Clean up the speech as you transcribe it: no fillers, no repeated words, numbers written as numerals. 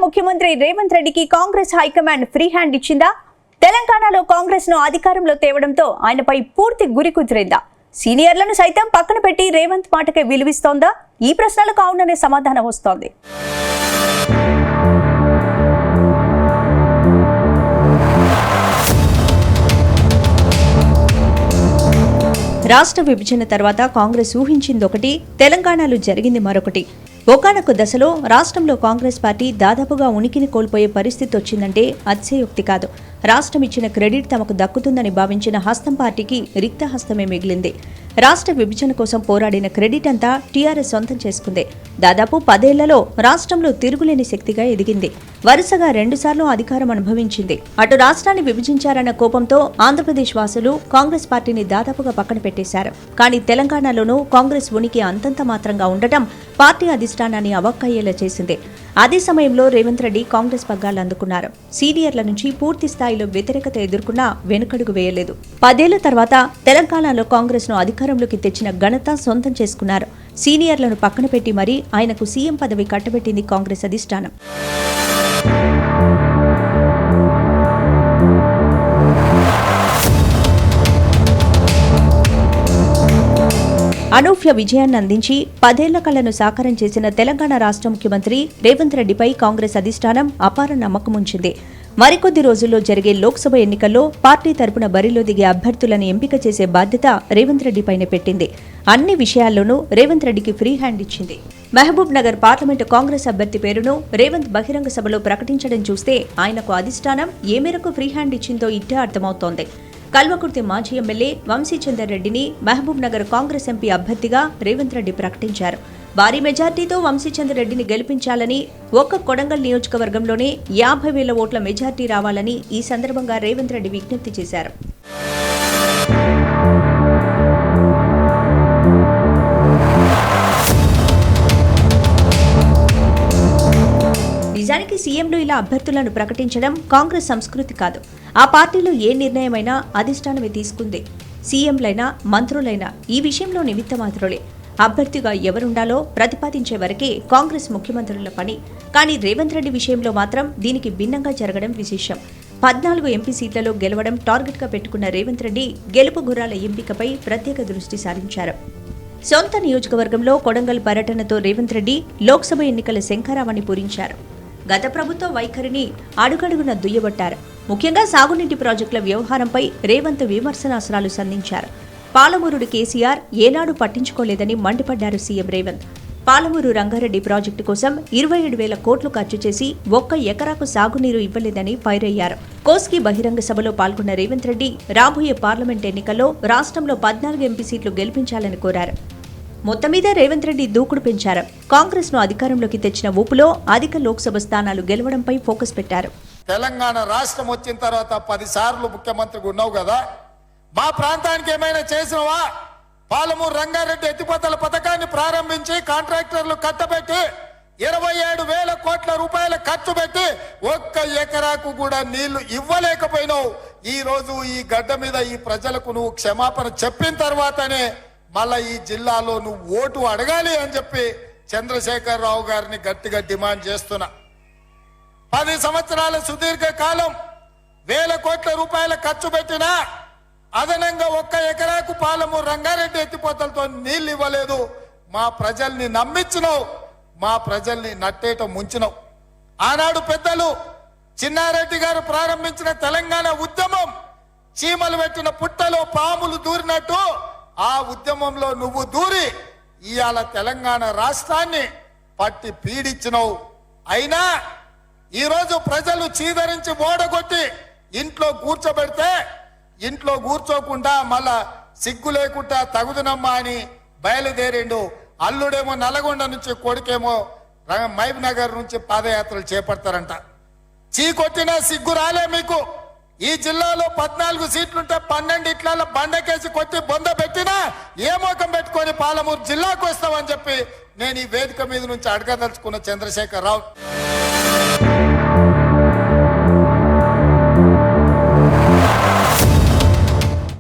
ముఖ్యమంత్రి రేవంత్ రెడ్డికి Congress high command free hand ఇచ్చిందా? తెలంగాణలో కాంగ్రెస్ ను అధికారంలో తేవడంతో ఆయనపై పూర్తి గురి కుదిరిందా? సీనియర్లను సైతం పక్కన పెట్టి రేవంత్ మాటకే విలువిస్తోందా? ఈ ప్రశ్నలకు అవుననే సమాధానం వస్తోంది. రాష్ట్ర విభజన తర్వాత కాంగ్రెస్ ఊహించిందొకటి, తెలంగాణలో జరిగింది మరొకటి. ఒకానొక దశలో రాష్ట్రంలో కాంగ్రెస్ పార్టీ దాదాపుగా ఉనికిని కోల్పోయే పరిస్థితి వచ్చిందంటే అతిశయోక్తి కాదు. రాష్ట్రం ఇచ్చిన క్రెడిట్ తమకు దక్కుతుందని భావించిన హస్తం పార్టీకి రిక్త హస్తమే మిగిలింది. రాష్ట్ర విభజన కోసం పోరాడిన క్రెడిట్ అంతా టీఆర్ఎస్ సొంతం చేసుకుంది. దాదాపు 10 ఏళ్లలో రాష్ట్రంలో తిరుగులేని శక్తిగా ఎదిగింది. వరుసగా 2 సార్లు అధికారం అనుభవించింది. అటు రాష్ట్రాన్ని విభజించారన్న కోపంతో ఆంధ్రప్రదేశ్ వాసులు కాంగ్రెస్ పార్టీని దాదాపుగా పక్కన పెట్టేశారు. కానీ తెలంగాణలోనూ కాంగ్రెస్ ఉనికి అంతంత మాత్రంగా ఉండటం పార్టీ అధిష్టానాన్ని అవాక్కయ్యేలా చేసింది. అదే సమయంలో రేవంత్ రెడ్డి కాంగ్రెస్ పగ్గాలు అందుకున్నారు. సీనియర్ల నుంచి పూర్తి స్థాయిలో వ్యతిరేకత ఎదుర్కొన్నా వెనుకడుగు వేయలేదు. 10 ఏళ్ల తర్వాత తెలంగాణలో కాంగ్రెస్ ను అధికారంలోకి తెచ్చిన ఘనత సొంతం చేసుకున్నారు. సీనియర్లను పక్కన పెట్టి మరీ ఆయనకు సీఎం పదవి కట్టబెట్టింది కాంగ్రెస్ అధిష్టానం. అనూహ్య విజయాన్ని అందించి 10 ఏళ్ల కళ్లను సాకారం చేసిన తెలంగాణ రాష్ట్ర ముఖ్యమంత్రి రేవంత్ రెడ్డిపై కాంగ్రెస్ అధిష్టానం అపార నమ్మకముంచింది. మరికొద్ది రోజుల్లో జరిగే లోక్సభ ఎన్నికల్లో పార్టీ తరపున బరిలో దిగే అభ్యర్థులను ఎంపిక చేసే బాధ్యత రేవంత్ రెడ్డిపైనే పెట్టింది. అన్ని విషయాల్లోనూ రేవంత్ రెడ్డికి ఫ్రీ హ్యాండ్ ఇచ్చింది. మహబూబ్ నగర్ పార్లమెంటు కాంగ్రెస్ అభ్యర్థి పేరును రేవంత్ బహిరంగ సభలో ప్రకటించడం చూస్తే ఆయనకు అధిష్టానం ఏ మేరకు ఫ్రీ హ్యాండ్ ఇచ్చిందో ఇట్టే అర్థమవుతోంది. కల్వకుర్తి మాజీ ఎమ్మెల్యే వంశీచందర్ రెడ్డిని మహబూబ్ నగర్ కాంగ్రెస్ ఎంపీ అభ్యర్థిగా రేవంత్ రెడ్డి ప్రకటించారు. భారీ మెజార్టీతో వంశీచందర్ రెడ్డిని గెలిపించాలని, ఒక్క కొడంగల్ నియోజకవర్గంలోనే 50,000 ఓట్ల మెజార్టీ రావాలని ఈ సందర్భంగా రేవంత్ రెడ్డి విజ్ఞప్తి చేశారు. నిజానికి సీఎంలు ఇలా అభ్యర్థులను ప్రకటించడం కాంగ్రెస్ సంస్కృతి కాదు. ఆ పార్టీలో ఏ నిర్ణయమైనా అధిష్టానమే తీసుకుంది. సీఎంలైనా మంత్రులైనా ఈ విషయంలో నిమిత్త మాత్రులే. అభ్యర్థిగా ఎవరుండాలో ప్రతిపాదించే వరకే కాంగ్రెస్ ముఖ్యమంత్రుల పని. కానీ రేవంత్ రెడ్డి విషయంలో మాత్రం దీనికి భిన్నంగా జరగడం విశేషం. 14 ఎంపీ సీట్లలో గెలవడం టార్గెట్గా పెట్టుకున్న రేవంత్ రెడ్డి గెలుపు గుర్రాల ఎంపికపై ప్రత్యేక దృష్టి సారించారు. సొంత నియోజకవర్గంలో కొడంగల్ పర్యటనతో రేవంత్ రెడ్డి లోక్సభ ఎన్నికల శంఖారావాన్ని పూరించారు. గత ప్రభుత్వ వైఖరిని అడుగడుగున దుయ్యబట్టారు. ముఖ్యంగా సాగునీటి ప్రాజెక్టుల వ్యవహారంపై రేవంత్ విమర్శనాస్త్రాలు సంధించారు. పాలమూరుడు కేసీఆర్ ఏనాడు పట్టించుకోలేదని మండిపడ్డారు సీఎం రేవంత్. పాలమూరు రంగారెడ్డి ప్రాజెక్టు కోసం 27,000 కోట్లు ఖర్చు చేసి 1 ఎకరాకు సాగునీరు ఇవ్వలేదని ఫైర్ అయ్యారు. కోస్గి బహిరంగ సభలో పాల్గొన్న రేవంత్ రెడ్డి రాబోయే పార్లమెంట్ ఎన్నికల్లో రాష్ట్రంలో 14 ఎంపీ సీట్లు గెలిపించాలని కోరారు. మొత్తం మీద రేవంత్ రెడ్డి దూకుడు పెంచారు. కాంగ్రెస్ ను అధికారంలోకి తెచ్చిన ఊపులో అధిక లోక్సభ స్థానాలు గెలవడంపై ఫోకస్ పెట్టారు. తెలంగాణ రాష్ట్రం వచ్చిన తర్వాత 10 సార్లు ముఖ్యమంత్రిగా ఉన్నావు కదా, మా ప్రాంతానికి ఏమైనా చేసినవా? పాలమూరు రంగారెడ్డి ఎత్తిపోతల పథకాన్ని ప్రారంభించి కాంట్రాక్టర్లు కట్టబెట్టి 27,000 కోట్ల రూపాయల ఖర్చు పెట్టి 1 ఎకరాకు కూడా నీళ్లు ఇవ్వలేకపోయినావు. ఈ రోజు ఈ గడ్డ మీద ఈ ప్రజలకు నువ్వు క్షమాపణ చెప్పిన తర్వాతనే మళ్ళా ఈ జిల్లాలో నువ్వు ఓటు అడగాలి అని చెప్పి చంద్రశేఖరరావు గారిని గట్టిగా డిమాండ్ చేస్తున్నా. 10 సంవత్సరాల సుదీర్ఘ కాలం 1,000 కోట్ల రూపాయల ఖర్చు పెట్టినా అదనంగా 1 ఎకరాకు పాలమూరు రంగారెడ్డి ఎత్తిపోతలతో నీళ్లు ఇవ్వలేదు. మా ప్రజల్ని నమ్మించినావు, మా ప్రజల్ని నట్టేట ముంచినావు. ఆనాడు పెద్దలు చిన్నారెడ్డి గారు ప్రారంభించిన తెలంగాణ ఉద్యమం చీమలు పెట్టిన పుట్టలో పాములు దూరినట్టు ఆ ఉద్యమంలో నువ్వు దూరి ఇవాళ తెలంగాణ రాష్ట్రాన్ని పట్టి పీడించినవు. అయినా ఈరోజు ప్రజలు చీదరించి ఓడగొట్టి ఇంట్లో కూర్చోబెడితే ఇంట్లో కూర్చోకుండా మళ్ళా సిగ్గు లేకుండా తగుదునమ్మా అని బయలుదేరిండు. అల్లుడేమో నల్గొండ నుంచి, కొడుకేమో మహబూబ్ నగర్ నుంచి పాదయాత్రలు చేపడతారంట. చీకొట్టినా సిగ్గు రాలే మీకు. ఈ జిల్లాలో 14 సీట్లుంటే 12 ఇట్ల బండకేసి కొట్టి బొంద పెట్టినా ఏ మోకం పెట్టుకొని పాలమూరు జిల్లాకు వస్తామని చెప్పి నేను ఈ వేదిక మీద నుంచి అడగదలుచుకున్న చంద్రశేఖరరావు.